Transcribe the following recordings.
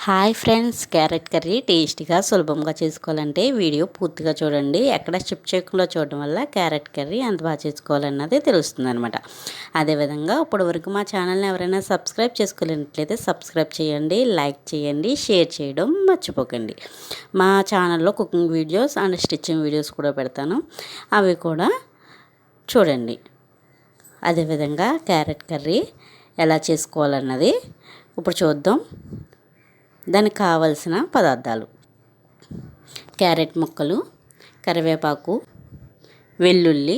Hi friends, carrot curry టేస్టీగా సులభంగా చేసుకోవాలంటే వీడియో పూర్తిగా చూడండి. ఎక్కడ స్కిప్ చేయకుండా చూడడం వల్ల క్యారెట్ కర్రీ ఎంత బాగా చేసుకోవాలన్నది తెలుస్తుంది అనమాట. అదేవిధంగా ఇప్పటి వరకు మా ఛానల్ని ఎవరైనా సబ్స్క్రైబ్ చేసుకోలేనట్లయితే సబ్స్క్రైబ్ చేయండి, లైక్ చేయండి, షేర్ చేయడం మర్చిపోకండి. మా ఛానల్లో cooking videos and stitching videos కూడా పెడతాను, అవి కూడా చూడండి. అదేవిధంగా క్యారెట్ కర్రీ ఎలా చేసుకోవాలన్నది ఇప్పుడు చూద్దాం. దానికి కావలసిన పదార్థాలు: క్యారెట్ ముక్కలు, కరివేపాకు, వెల్లుల్లి,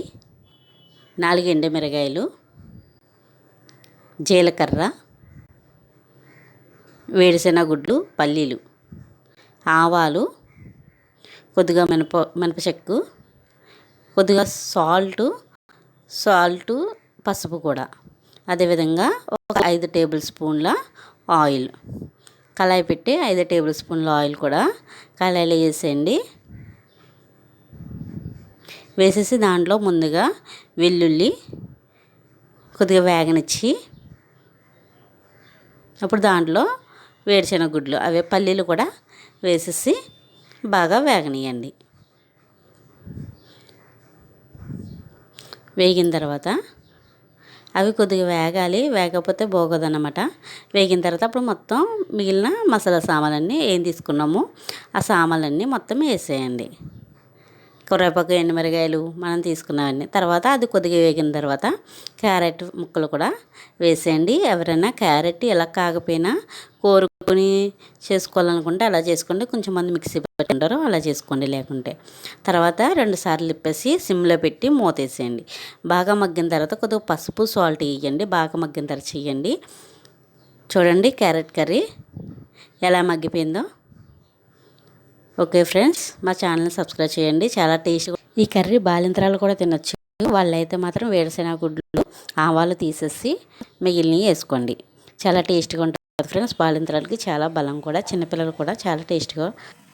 4 ఎండుమిరగాయలు, జీలకర్ర, వేరుశెనగ గుడ్లు, పల్లీలు, ఆవాలు, కొద్దిగా మినపచెక్కు, కొద్దిగా సాల్టు, పసుపు కూడా. అదేవిధంగా ఒక 5 టేబుల్ స్పూన్ల ఆయిల్, కళాయి పెట్టి 5 టేబుల్ స్పూన్ల ఆయిల్ కూడా కళాయిలో వేసేసి దాంట్లో ముందుగా వెల్లుల్లి కొద్దిగా వేగనిచ్చి, అప్పుడు దాంట్లో వేరుశెనగ గుడ్లు, అవే పల్లీలు కూడా వేసేసి బాగా వేగనీయండి. వేగిన తర్వాత అవి కొద్దిగా వేగాలి, వేగకపోతే బాగోదన్నమాట. వేగిన తర్వాత అప్పుడు మొత్తం మిగిలిన మసాలా సామాన్లన్నీ ఏం తీసుకున్నామో ఆ సామాన్లన్నీ మొత్తం వేసేయండి. కరివేపాకు, ఎండుమిరగాయలు మనం తీసుకున్నవన్నీ. తర్వాత అది కొద్దిగా వేగిన తర్వాత క్యారెట్ ముక్కలు కూడా వేసేయండి. ఎవరైనా క్యారెట్ ఎలా కాకపోయినా కోరుకొని చేసుకోవాలనుకుంటే అలా చేసుకోండి. కొంచెం మంది మిక్సీ పెట్టుకుంటారు, అలా చేసుకోండి. లేకుంటే తర్వాత 2 సార్లు తిప్పేసి సిమ్లో పెట్టి మూతేసేయండి. బాగా మగ్గిన తర్వాత కొద్దిగా పసుపు, సాల్ట్ వేయండి. బాగా మగ్గిన తర్వాత చేయండి. చూడండి క్యారెట్ కర్రీ ఎలా మగ్గిపోయిందో. ఓకే ఫ్రెండ్స్, మా ఛానల్ని సబ్స్క్రైబ్ చేయండి. చాలా టేస్ట్గా ఈ కర్రీ బాలింతరాలు కూడా తినొచ్చు. వాళ్ళైతే మాత్రం వేరుశెనగ గుడ్లు, ఆవాలు తీసేసి మిగిలినవి వేసుకోండి. చాలా టేస్ట్గా ఉంటుంది ఫ్రెండ్స్. బాలింతరాలకి చాలా బలం కూడా, చిన్నపిల్లలు కూడా చాలా టేస్ట్గా